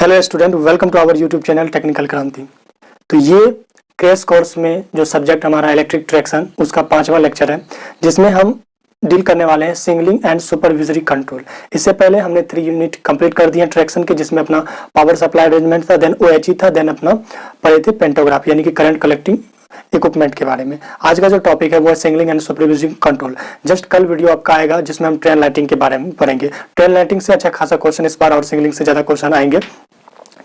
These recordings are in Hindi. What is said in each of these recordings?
Hello student, welcome to our YouTube channel technical Kranti. तो ये क्रैश कोर्स में जो सब्जेक्ट हमारा इलेक्ट्रिक ट्रैक्शन उसका 5वां लेक्चर है, जिसमें हम डील करने वाले हैं सिग्नलिंग एंड सुपरविजरी कंट्रोल। इससे पहले हमने 3 यूनिट कंप्लीट कर दिए ट्रैक्शन के, जिसमें अपना पावर सप्लाई अरेंजमेंट था, देन OHE था, देन अपना पढ़े थे पेंटोग्राफ यानी कि करंट कलेक्टिंग इक्विपमेंट के बारे में। आज का जो टॉपिक है वो है signalling and supervisory control. Just कल वीडियो आपका आएगा जिसमें हम ट्रेन लाइटिंग के बारे में पढ़ेंगे। ट्रेन लाइटिंग से अच्छा खासा क्वेश्चन इस बार और सिग्नलिंग से ज्यादा क्वेश्चन आएंगे,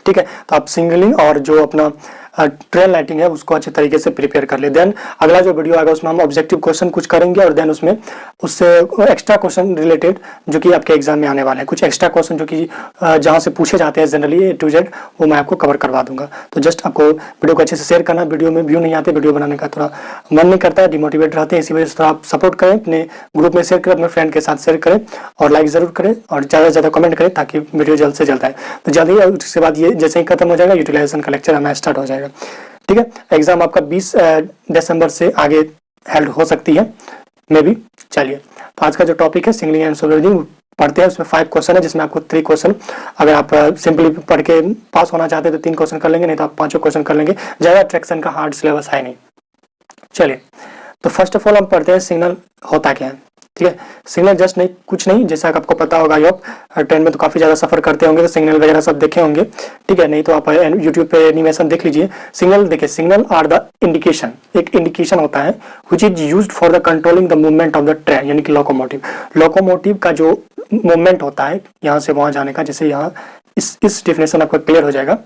ठीक है। तो आप सिग्नलिंग और जो अपना ट्रेन लाइटिंग है उसको अच्छे तरीके से प्रिपेयर कर ले। देन अगला जो वीडियो आएगा उसमें हम ऑब्जेक्टिव क्वेश्चन कुछ करेंगे और देन उसमें उससे एक्स्ट्रा क्वेश्चन रिलेटेड जो कि आपके एग्जाम में आने वाले हैं, कुछ एक्स्ट्रा क्वेश्चन जो कि जहां से पूछे जाते हैं जनरली A to Z, वो मैं आपको कवर करवा दूंगा। तो जस्ट आपको वीडियो को अच्छे से शेयर करना। वीडियो में व्यू नहीं आते, वीडियो बनाने का थोड़ा मन नहीं करता है, डिमोटिवेट रहते हैं, इसी वजह से थोड़ा आप सपोर्ट करें, अपने ग्रुप में शेयर करें, अपने फ्रेंड के साथ शेयर करें और लाइक जरूर करें और ज़्यादा से ज़्यादा कमेंट करें ताकि वीडियो जल्द से जल्द आए। तो जल्दी उसके बाद ये जैसे ही खत्म हो जाएगा यूटिलाइजेशन का लेक्चर हमारा स्टार्ट हो जाएगा, ठीक है। एग्जाम आपका 20 दिसंबर से आगे हेल्ड हो सकती है मे बी। चलिए, तो आज का जो टॉपिक है सिग्नलिंग एंड सुपरविजरी पढ़ते हैं। उसमें 5 क्वेश्चन है, जिसमें आपको 3 क्वेश्चन, अगर आप सिंपली पढ़ के पास होना चाहते हैं तो 3 क्वेश्चन कर लेंगे, नहीं तो आप 5 क्वेश्चन कर लेंगे। ज्यादा ट्रैक्शन का हार्ड सिलेबस है नहीं। चलिए, तो फर्स्ट ऑफ ऑल हम पढ़ते हैं सिग्नल होता क्या है, ठीक है। सिग्नल जस्ट नहीं, कुछ नहीं, जैसा कि आपको पता होगा, आप ट्रेन में तो काफी ज्यादा सफर करते होंगे तो सिग्नल वगैरह सब देखे होंगे, ठीक है। नहीं तो आप यूट्यूब पे एनिमेशन देख लीजिए। सिग्नल देखिए, सिग्नल आर द इंडिकेशन, एक इंडिकेशन होता है which is used for the controlling the movement of the train यानी कि लोकोमोटिव। लोकोमोटिव का जो मूवमेंट होता है यहाँ से वहां जाने का, जैसे यहाँ इस डेफिनेशन आपका क्लियर हो जाएगा।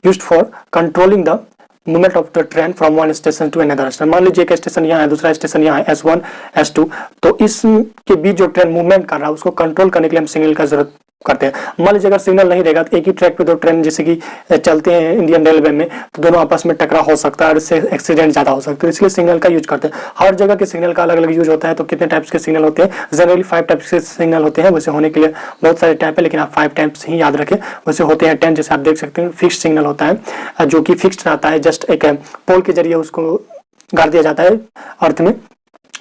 Used for controlling the movement of the train from one station to another station. मान लीजिए एक स्टेशन यहाँ है, दूसरा स्टेशन यहाँ है, S1 S2, तो इसके बीच जो ट्रेन मूवमेंट कर रहा है उसको कंट्रोल करने के लिए हम सिग्नल का जरूरत करते हैं। मान लीजिए अगर सिग्नल नहीं रहेगा तो एक ही ट्रैक पे 2 ट्रेन जैसे कि चलते हैं इंडियन रेलवे में, तो दोनों आपस में टकराव हो सकता है और इससे एक्सीडेंट ज्यादा हो सकता है, इसलिए सिग्नल का यूज करते हैं। हर जगह के सिग्नल का अलग अलग यूज होता है। तो कितने टाइप्स के सिग्नल होते हैं? जनरली 5 टाइप्स के सिग्नल होते हैं। वैसे होने के लिए बहुत सारे टाइप है, लेकिन आप 5 टाइप्स ही याद रखें। वैसे होते हैं 10, जैसे आप देख सकते हैं। फिक्स्ड सिग्नल होता है जो कि फिक्स्ड रहता है, जस्ट एक पोल के जरिए उसको गाड़ दिया जाता है अर्थ में।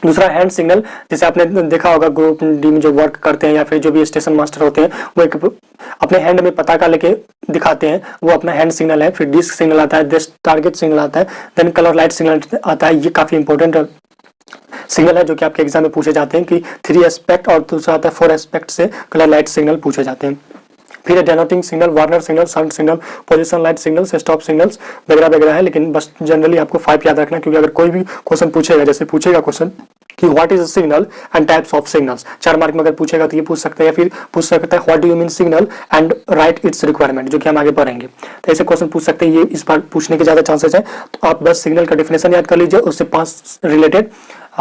दूसरा हैंड सिग्नल, जैसे आपने देखा होगा ग्रुप डी में जो वर्क करते हैं या फिर जो भी स्टेशन मास्टर होते हैं वो एक अपने हैंड में पताका लेके दिखाते हैं, वो अपना हैंड सिग्नल है। फिर डिस्क सिग्नल आता है, टारगेट सिग्नल आता है, देन कलर लाइट सिग्नल आता है। ये काफी इंपॉर्टेंट सिग्नल है जो कि आपके एग्जाम में पूछे जाते हैं कि 3 एस्पेक्ट, और दूसरा आता है 4 एस्पेक्ट से कलर लाइट सिग्नल पूछे जाते हैं। फिर denoting signal, warner signal, sound signal, position light signals, stop signals वगैरह वगैरह है। लेकिन बस जनरली आपको 5 याद रखना, क्योंकि अगर कोई भी क्वेश्चन पूछेगा, जैसे पूछेगा क्वेश्चन कि what is a signal and types of signals, 4 mark में अगर पूछेगा तो ये पूछ सकते हैं, या फिर पूछ सकता है what do you mean signal and right it's requirement, जो कि हम आगे पढ़ेंगे। तो ऐसे क्वेश्चन पूछ सकते हैं, ये इस बार पूछने के ज्यादा चांसेस है। तो आप बस सिग्नल का डेफिनेशन याद कर लीजिए, उससे 5 रिलेटेड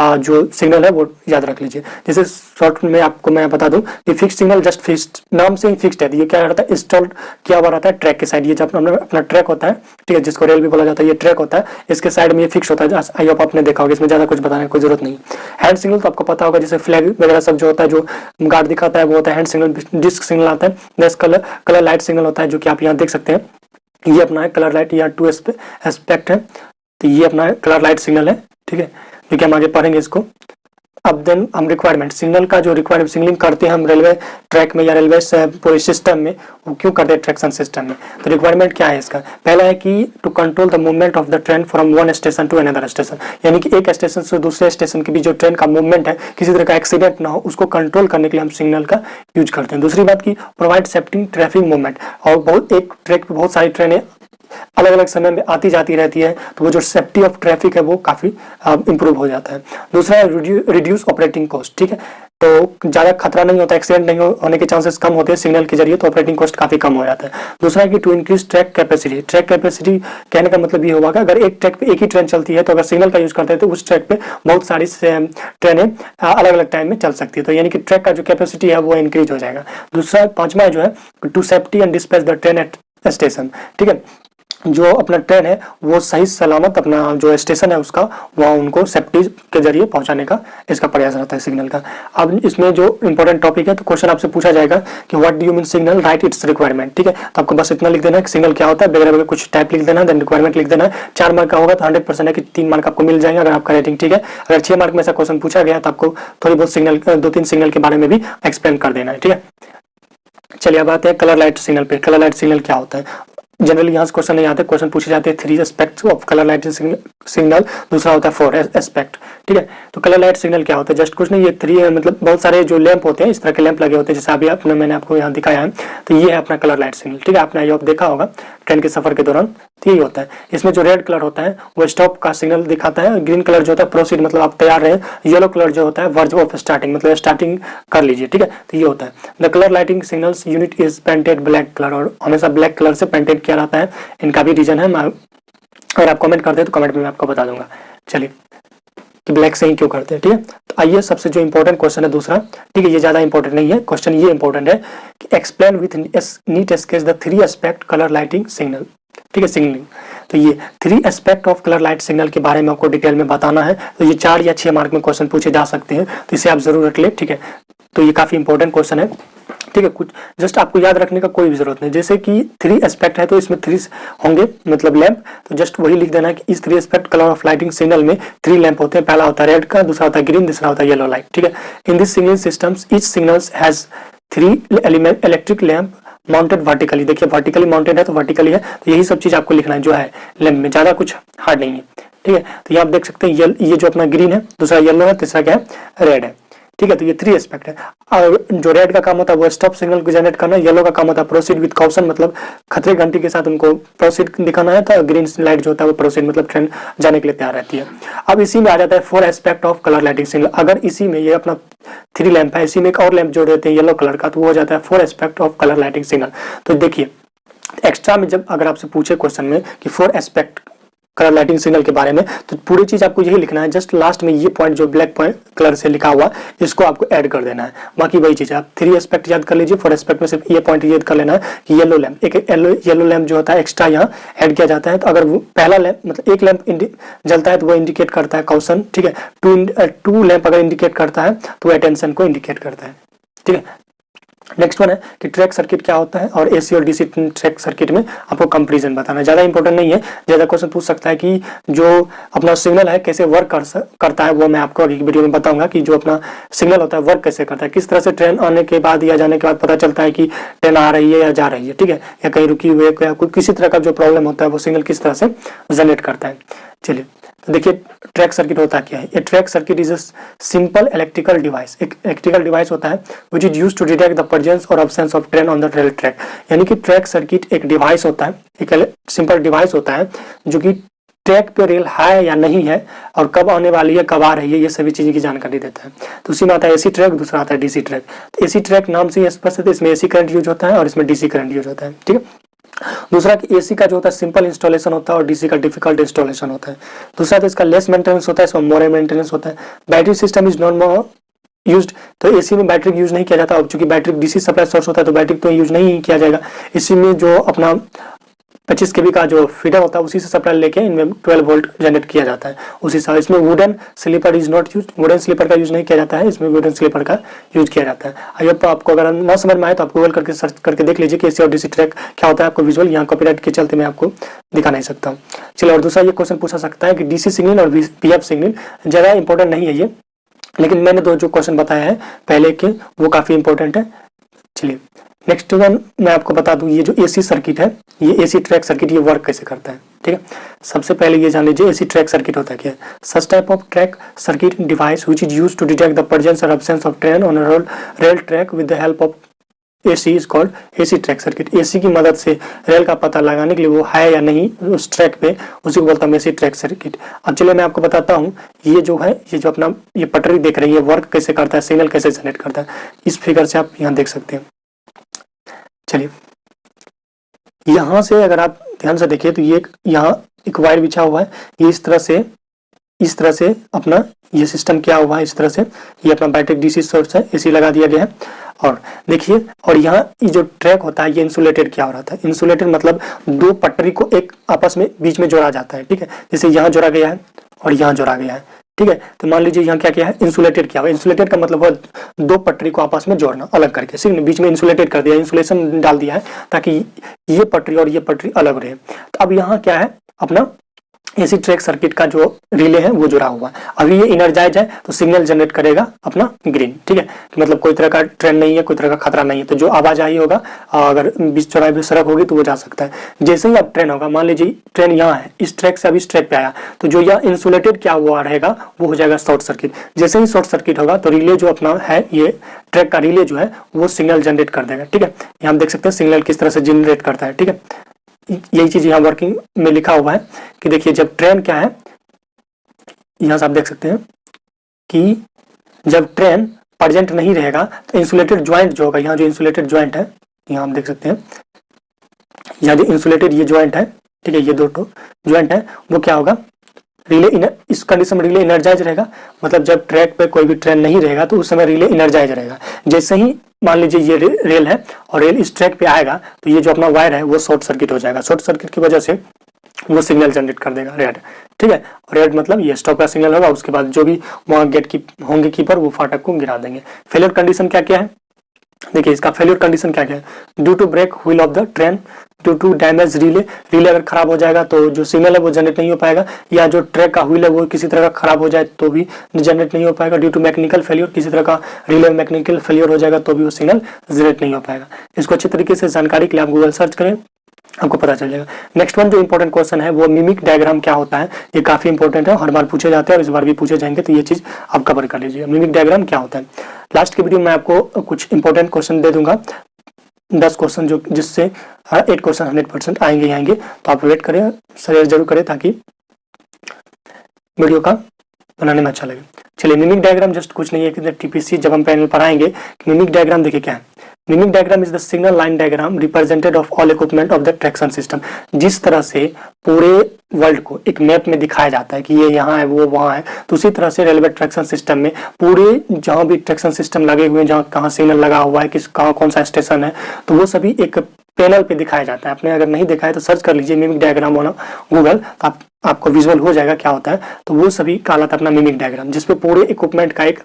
जो सिग्नल है वो याद रख लीजिए। जैसे शॉर्ट में आपको मैं बता दूं कि फिक्स सिग्नल जस्ट फिक्स्ड, नाम से ही फिक्स्ड है। ये क्या रहता है? इंस्टॉल किया हुआ रहता है ट्रैक के साइड। ये जब अपना ट्रैक होता है, ठीक है, जिसको रेल भी बोला जाता है, ये ट्रैक होता है, इसके साइड में ये फिक्स होता है। आई होप आपने देखा होगा, इसमें ज्यादा कुछ बताने की कोई जरूरत नहीं। हैंड सिग्नल तो आपको पता होगा, जैसे फ्लैग वगैरह सब जो होता है, जो गार्ड दिखाता है वो होता है हैंड सिग्नल। डिस्क सिग्नल आता है, नेक्स्ट कलर लाइट सिग्नल होता है, जो कि आप यहाँ देख सकते हैं। ये अपना है कलर लाइट, या 2 एस्पेक्ट है, तो ये अपना कलर लाइट सिग्नल है, ठीक है, जो कि हम आगे पढ़ेंगे इसको। अब देन हम रिक्वायरमेंट, सिग्नल का जो रिक्वायरमेंट सिग्नलिंग करते हैं हम रेलवे ट्रैक में या रेलवे पूरे सिस्टम में, वो क्यों करते हैं ट्रैक्शन सिस्टम में? तो रिक्वायरमेंट क्या है इसका? पहला है कि to control the movement of the train from one station to another station, यानी कि एक स्टेशन से दूसरे स्टेशन के बीच जो ट्रेन का मूवमेंट है, किसी तरह का एक्सीडेंट ना हो, उसको कंट्रोल करने के लिए हम सिग्नल का यूज करते हैं। दूसरी बात की प्रोवाइड सेफ्टी ट्रैफिक मूवमेंट, और बहुत एक ट्रैक पे बहुत सारी ट्रेनें अलग अलग समय में आती जाती रहती है, तो वो जो सेफ्टी ऑफ ट्रैफिक है वो काफी इंप्रूव हो जाता है। दूसरा है रिड्यूस ऑपरेटिंग कॉस्ट, ठीक है, तो ज्यादा खतरा नहीं होता, एक्सीडेंट नहीं होने के चांसेस कम होते हैं सिग्नल के जरिए, तो ऑपरेटिंग कॉस्ट काफी कम हो जाता है। दूसरा है कि to increase track capacity. Track capacity कहने का मतलब ये होगा कि अगर एक ट्रैक पे एक ही ट्रेन चलती है, तो अगर सिग्नल का यूज करते हैं तो उस ट्रैक पे बहुत सारी ट्रेनें अलग अलग टाइम में चल सकती है, तो यानी कि ट्रैक का जो कैपेसिटी है वो इंक्रीज हो जाएगा। दूसरा 5वां जो है to safety and dispatch the train at station, ठीक है, जो अपना ट्रेन है वो सही सलामत अपना जो स्टेशन है उसका वहाँ उनको सेफ्टी के जरिए पहुंचाने का इसका प्रयास रहता है सिग्नल का। अब इसमें जो इंपॉर्टेंट टॉपिक है, तो क्वेश्चन आपसे पूछा जाएगा कि what do you mean signal, right it's requirement, ठीक है। तो आपको बस इतना लिख देना है कि सिग्नल क्या होता है, वगैरह वगैरह कुछ टाइप लिख देना, देन रिक्वायरमेंट लिख देना है। 4 मार्क का होगा तो 100% है कि 3 मार्क आपको मिल जाएंगे अगर आपका रेटिंग ठीक है। अगर 6 मार्क में ऐसा क्वेश्चन पूछा गया तो आपको थोड़ी बहुत सिग्नल 2-3 सिग्नल के बारे में भी एक्सप्लेन कर देना है, ठीक है। चलिए अब आते हैं कलर लाइट सिग्नल पे। कलर लाइट सिग्नल क्या होता है? जनरली यहाँ से क्वेश्चन नहीं आते, क्वेश्चन पूछे जाते हैं 3 aspects of colour light signal, दूसरा होता है 4 एस्पेक्ट। ठीक है, तो कलर लाइट सिग्नल क्या होता है? जस्ट कुछ नहीं, ये 3 मतलब बहुत सारे जो लैंप होते हैं, इस तरह के लैंप लगे होते हैं, जैसे अभी मैंने आपको यहाँ दिखाया है। तो ये है अपना कलर लाइट सिग्नल। ठीक है, आपने ये देखा होगा ट्रेन के सफर के दौरान, तो यही होता है। इसमें जो रेड कलर होता है वो स्टॉप का सिग्नल दिखाता है, ग्रीन कलर जो होता है प्रोसीड मतलब आप तैयार रहे, येलो कलर जो होता है वर्ज ऑफ स्टार्टिंग मतलब स्टार्टिंग कर लीजिए। ठीक है, तो ये होता है the colour lighting signals unit is painted black colour, और हमेशा ब्लैक कलर से पेंटेड किया जाता है। इनका भी रीजन है, अगर आप कमेंट करते हैं तो कमेंट में मैं आपको बता दूंगा। चलिए कि ब्लैक से ही क्यों करते हैं। ठीक है, तो आइए सबसे जो इंपॉर्टेंट क्वेश्चन है दूसरा, ठीक है, ये ज्यादा इंपॉर्टेंट नहीं है क्वेश्चन, ये इंपॉर्टेंट है कि explain with NEET sketch the 3 aspect colour lighting signal. ठीक है, सिग्नलिंग, तो ये 3 aspect of colour light signal के बारे में आपको डिटेल में बताना है। तो ये 4 या 6 मार्क में क्वेश्चन पूछे जा सकते हैं, तो इसे आप जरूर रख ले। ठीक है, तो ये काफी इंपॉर्टेंट क्वेश्चन है। ठीक है, कुछ जस्ट आपको याद रखने का कोई भी जरूरत नहीं, जैसे कि 3 एस्पेक्ट है तो इसमें 3 होंगे मतलब लैंप, तो जस्ट वही लिख देना है कि इस 3 aspect colour of lighting signal में 3 लैंप होते हैं। पहला होता है रेड का, दूसरा होता है ग्रीन, तीसरा होता है येलो लाइट। ठीक है, in this signal systems each signals has 3 element electric lamp mounted vertically. देखिए वर्टिकली माउंटेड है तो वर्टिकली है, तो यही सब चीज आपको लिखना है जो है लैंप में, ज्यादा कुछ हार्ड नहीं है। ठीक है, तो ये आप देख सकते हैं ये जो अपना ग्रीन है, दूसरा येलो है, तीसरा क्या है रेड है। ठीक है, तो ये 3 एस्पेक्ट है। और जो रेड का काम होता है वो स्टॉप सिग्नल को जनरेट करना, येलो का काम होता है प्रोसीड विद कॉशन मतलब खतरे घंटी के साथ उनको प्रोसीड दिखाना है, तो ग्रीन लाइट जो होता है वो प्रोसीड मतलब ट्रेन जाने के लिए तैयार रहती है। अब इसी में आ जाता है 4 aspect of colour lighting signal. अगर इसी में ये अपना 3 लैंप है, इसी में एक और लैंप जोड़ देते हैं येलो कलर का, तो वो हो जाता है 4 aspect of colour lighting signal. तो देखिए एक्स्ट्रा में जब अगर आपसे पूछे क्वेश्चन में कि 4 एस्पेक्ट कलर लाइटिंग सिग्नल के बारे में, तो पूरी चीज आपको यही लिखना है, जस्ट लास्ट में ये पॉइंट जो ब्लैक पॉइंट कलर से लिखा हुआ इसको आपको ऐड कर देना है। बाकी वही चीज है, आप 3 एस्पेक्ट याद कर लीजिए, 4 एस्पेक्ट में सिर्फ ये पॉइंट याद कर लेना है कि येलो लैंप, एक येलो लैंप जो होता है एक्स्ट्रा यहाँ ऐड किया जाता है। तो अगर वो पहला लैंप मतलब एक लैंप जलता है तो वो इंडिकेट करता है कॉशन। ठीक है, 2 लैंप अगर इंडिकेट करता है तो अटेंशन को इंडिकेट करता है। ठीक है, नेक्स्ट वन है कि ट्रैक सर्किट क्या होता है, और एसी और डीसी ट्रैक सर्किट में आपको कंपैरिजन बताना है। ज्यादा इंपॉर्टेंट नहीं है, ज्यादा क्वेश्चन पूछ सकता है कि जो अपना सिग्नल है कैसे वर्क करता है, वो मैं आपको अगली वीडियो में बताऊंगा कि जो अपना सिग्नल होता है वर्क कैसे करता है, किस तरह से ट्रेन आने के बाद या जाने के बाद पता चलता है कि ट्रेन आ रही है या जा रही है। ठीक है, या कहीं रुकी हुई है, या कोई किसी तरह का जो प्रॉब्लम होता है वो सिग्नल किस तरह से जनरेट करता है। चलिए तो देखिए ट्रैक सर्किट होता क्या है। ये track circuit is a simple electrical device, एक इलेक्ट्रिकल डिवाइस होता है which is used to detect the presence और absence of train on the rail track. यानी कि ट्रैक सर्किट एक डिवाइस होता है, एक सिंपल डिवाइस होता है जो कि ट्रैक पे रेल है या नहीं है और कब आने वाली है कब आ रही है, ये सभी चीज़ों की जानकारी देता है। तो उसी में आता है एसी ट्रैक, दूसरा आता है डीसी ट्रैक। तो एसी ट्रैक नाम से ही स्पष्ट है, इसमें एसी करंट यूज होता है और इसमें डीसी करंट यूज होता है। ठीक है, दूसरा कि एसी का जो होता है सिंपल इंस्टॉलेशन होता है और डीसी का डिफिकल्ट इंस्टॉलेशन होता है। दूसरा तो इसका लेस मेंटेनेंस होता है, इसमें मोर मेंटेनेंस होता है। Battery system is non used, तो एसी में बैटरी यूज नहीं किया जाता। अब चूंकि बैटरी डीसी सप्लाई सोर्स होता है तो बैटरी तो यूज नहीं किया जाएगा। इसी में जो अपना 25 kV का जो फीडर होता है उसी से सप्लाई लेके इनमें 12 वोल्ट जनरेट किया जाता है उसी से। इसमें wooden sleeper is not use, wooden sleeper का यूज नहीं किया जाता है, इसमें वुडन स्लीपर का यूज किया जाता है। आइए तो आपको अगर ना समझ में आए तो आप गूगल करके सर्च करके देख लीजिए कि एसी और डीसी ट्रैक क्या होता है। आपको विजुअल यहाँ कॉपीराइट के चलते मैं आपको दिखा नहीं सकता हूँ। चलिए, और दूसरा ये क्वेश्चन पूछा सकता है कि डीसी सिग्नल और पीएफ सिग्नल ज़्यादा इंपॉर्टेंट नहीं है ये, लेकिन मैंने दो जो क्वेश्चन बताया है पहले के वो काफ़ी इंपॉर्टेंट है। चलिए नेक्स्ट वन मैं आपको बता दूं, ये जो एसी सर्किट है, ये एसी ट्रैक सर्किट, ये वर्क कैसे करता है। ठीक है, सबसे पहले ये जान लीजिए एसी ट्रैक सर्किट होता है क्या है। Such type of track circuit device which is used to detect the presence और absence of train on a rail track with the help of AC is called AC track circuit. AC की मदद से रेल का पता लगाने के लिए वो है या नहीं उस ट्रैक पे, उसी को बोलता हूँ एसी ट्रैक सर्किट। अब चलिए मैं आपको बताता हूँ ये जो है, ये जो अपना ये पटरी देख रही है वर्क कैसे करता है, सिग्नल कैसे जनरेट करता है, इस फिगर से आप यहाँ देख सकते हैं। चलिए यहां से अगर आप ध्यान से देखिए तो ये यहाँ एक वायर बिछा हुआ है, ये इस तरह से अपना ये सिस्टम क्या हुआ है, इस तरह से ये अपना बैटरी डीसी सोर्स है, एसी लगा दिया गया है। और देखिए, और यहाँ ये जो ट्रैक होता है ये इंसुलेटेड क्या हो रहा था, इंसुलेटेड मतलब दो पटरी को एक आपस में बीच में जोड़ा जाता है। ठीक है, जैसे यहाँ जोड़ा गया है और यहाँ जोड़ा गया है। ठीक है, तो मान लीजिए यहाँ क्या किया है, इंसुलेटेड किया हुआ। इंसुलेटेड का मतलब है दो पटरी को आपस में जोड़ना, अलग करके सिर्फ बीच में इंसुलेटेड कर दिया, इंसुलेशन डाल दिया है ताकि ये पटरी और ये पटरी अलग रहे। तो अब यहाँ क्या है, अपना एसी ट्रैक सर्किट का जो रिले है वो जुड़ा हुआ है। अभी ये इनर्जाइज है तो सिग्नल जनरेट करेगा अपना ग्रीन, ठीक है, मतलब कोई तरह का ट्रेन नहीं है, कोई तरह का खतरा नहीं है, तो जो आवाजाही होगा अगर बीच चौराहे पे सड़क होगी तो वो जा सकता है। जैसे ही अब ट्रेन होगा, मान लीजिए ट्रेन यहाँ है, इस ट्रैक से अब इस ट्रैक पे आया, तो जो यह इंसुलेटेड क्या हुआ रहेगा वो हो जाएगा शॉर्ट सर्किट। जैसे ही शॉर्ट सर्किट होगा तो रिले जो अपना है, ये ट्रैक का रिले जो है वो सिग्नल जनरेट कर देगा, ठीक है। यहाँ हम देख सकते हैं सिग्नल किस तरह से जनरेट करता है, ठीक है। यही चीज यहाँ वर्किंग में लिखा हुआ है कि देखिए जब ट्रेन क्या है, यहाँ से आप देख सकते हैं कि जब ट्रेन प्रेजेंट नहीं रहेगा तो इंसुलेटेड ज्वाइंट जो होगा, यहाँ जो इंसुलेटेड ज्वाइंट है, यहाँ हम देख सकते हैं, यहाँ जो इंसुलेटेड ये ज्वाइंट है, ठीक है, ये दो ज्वाइंट है, वो क्या होगा, रिले इस कंडीशन में रिले एनर्जाइज रहेगा। मतलब जब ट्रैक पे कोई भी ट्रेन नहीं रहेगा तो उस समय रिले एनर्जाइज रहेगा। जैसे ही मान लीजिए ये रेल है और रेल इस ट्रैक पे आएगा तो ये जो अपना वायर है वो शॉर्ट सर्किट हो जाएगा। शॉर्ट सर्किट की वजह से वो सिग्नल जनरेट कर देगा रेड, ठीक है। रेड मतलब ये स्टॉप का सिग्नल होगा। उसके बाद जो भी वहाँ गेट की होंगे कीपर वो फाटक को गिरा देंगे। फेलियर कंडीशन क्या क्या है, देखिए इसका फेलियर कंडीशन क्या क्या है, due to brake wheel of the train, due to damage relay, relay अगर खराब हो जाएगा तो जो सिग्नल है वो जनरेट नहीं हो पाएगा, या जो ट्रैक का व्हील है वो किसी तरह का खराब हो जाए तो भी जनरेट नहीं हो पाएगा। ड्यू टू मैकेनिकल फेलियर, किसी तरह का रिले मैकेनिकल फेलियर हो जाएगा तो भी वो सिग्नल जनरेट नहीं हो पाएगा। इसको अच्छी तरीके से जानकारी के लिए आप गूगल सर्च करें, आपको पता चल जाएगा। नेक्स्ट वन जो इंपॉर्टेंट क्वेश्चन है वो मिमिक डायग्राम क्या होता है, ये काफी इंपॉर्टेंट है, हर बार पूछे जाते हैं और इस बार भी पूछे जाएंगे, तो ये चीज आप कवर कर लीजिए। मिमिक डायग्राम क्या होता है, लास्ट की वीडियो में आपको कुछ इंपॉर्टेंट क्वेश्चन दे दूंगा, 10 क्वेश्चन जो जिससे 8 क्वेश्चन 100% आएंगे, तो आप वेट करें, शेयर जरूर करें ताकि वीडियो का बनाने में अच्छा लगे। चलिए मिमिक डायग्राम जस्ट कुछ नहीं है कि टीपीसी जब हम पैनल पर आएंगे, मिमिक डायग्राम देखिए क्या है। Mimic diagram is the signal line diagram represented of all equipment of the traction system. जिस तरह से पूरे वर्ल्ड को एक मैप में दिखाया जाता है कि ये यहाँ है वो वहाँ है, तो उसी तरह से रेलवे ट्रैक्शन सिस्टम में पूरे जहाँ भी ट्रैक्शन सिस्टम लगे हुए हैं, जहाँ कहाँ सिग्नल लगा हुआ है, किस कहाँ कौन सा स्टेशन है, तो वो सभी एक पैनल पे दिखाया जाता है। आपने अगर नहीं देखा है तो सर्च कर लीजिए मिमिक डायग्राम होना गूगल, तो आपको विजुअल हो जाएगा क्या होता है। तो वो सभी कहलाता है अपना मिमिक डायग्राम, जिसपे पूरे इक्विपमेंट का एक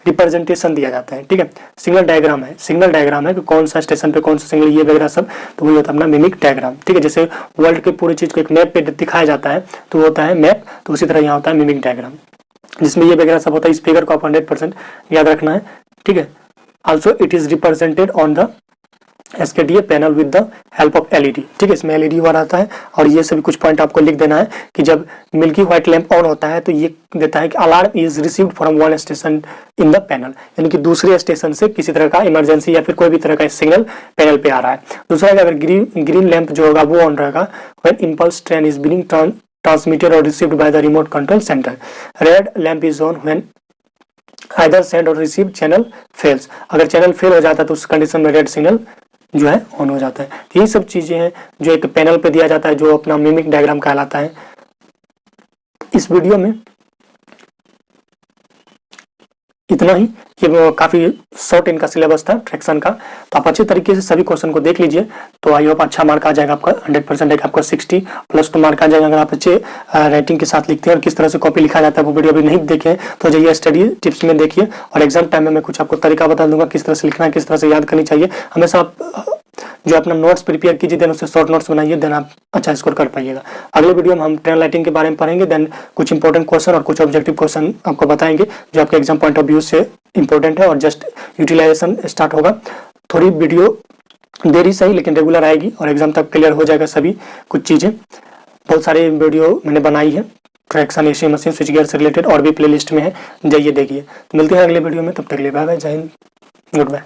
रिप्रेजेंटेशन दिया जाता है, ठीक है। सिग्नल डायग्राम है कि कौन सा स्टेशन पे कौन सा सिग्नल, ये वगैरह सब, तो वही होता है अपना मिमिक डायग्राम, ठीक है। जैसे वर्ल्ड के पूरी चीज को एक मैप पे दिखाया जाता है तो वो होता है मैप, तो उसी तरह यहाँ होता है मिमिक डायग्राम, जिसमें ये वगैरह सब होता है। इस फिगर को आप 100% याद रखना है, ठीक है। Also it is represented on the SKDA panel with the help of LED, ठीक है। इसमें LED हुआ रहता है और ये सभी कुछ पॉइंट आपको लिख देना है कि जब मिल्की व्हाइट लैंप ऑन होता है तो ये देता है कि alarm is received from one station in the panel, यानी कि दूसरे स्टेशन से किसी तरह का इमरजेंसी या फिर कोई भी तरह का सिग्नल पैनल पे आ रहा है। दूसरा अगर ग्रीन लैंप जो होगा वो ऑन रहेगा when impulse train is being transmitted और received by the remote control centre. Red lamp is on when either send और रिसीव चैनल फेल्स, अगर चैनल फेल हो जाता है तो उस कंडीशन में रेड सिग्नल जो है ऑन हो जाता है। तो ये सब चीजें हैं जो एक पैनल पे दिया जाता है, जो अपना मिमिक डायग्राम कहलाता है। इस वीडियो में इतना ही, ये काफी शॉर्ट इनका सिलेबस था ट्रैक्शन का, तो आप अच्छे तरीके से सभी क्वेश्चन को देख लीजिए, तो आई होप अच्छा मार्क आ जाएगा आपका। 100% है, आपका 60 प्लस तो मार्क आ जाएगा अगर आप अच्छे राइटिंग के साथ लिखते हैं। और किस तरह से कॉपी लिखा जाता है वो वीडियो अभी नहीं देखे तो जाइए स्टडी टिप्स में देखिए, और एग्जाम टाइम में मैं कुछ आपको तरीका बता दूंगा किस तरह से लिखना है, किस तरह से याद करनी चाहिए। हमेशा आप जो अपना नोट्स प्रिपेयर कीजिए, देन उससे शॉर्ट नोट्स बनाइए, देन आप अच्छा स्कोर कर पाइएगा। अगले वीडियो में हम ट्रेन लाइटिंग के बारे में पढ़ेंगे, देन कुछ इंपॉर्टेंट क्वेश्चन और कुछ ऑब्जेक्टिव क्वेश्चन आपको बताएंगे जो आपके एग्जाम पॉइंट ऑफ व्यू से इंपॉर्टेंट है, और जस्ट यूटिलाइजेशन स्टार्ट होगा। थोड़ी वीडियो देरी सही लेकिन रेगुलर आएगी और एग्जाम तक क्लियर हो जाएगा सभी कुछ चीजें। बहुत सारे वीडियो मैंने बनाई है traction, AC machine, switch gear से रिलेटेड, और भी प्लेलिस्ट में है, जाइए देखिए। तो मिलते हैं अगले वीडियो में, तब तक के लिए बाय बाय, जय हिंद, गुड बाय।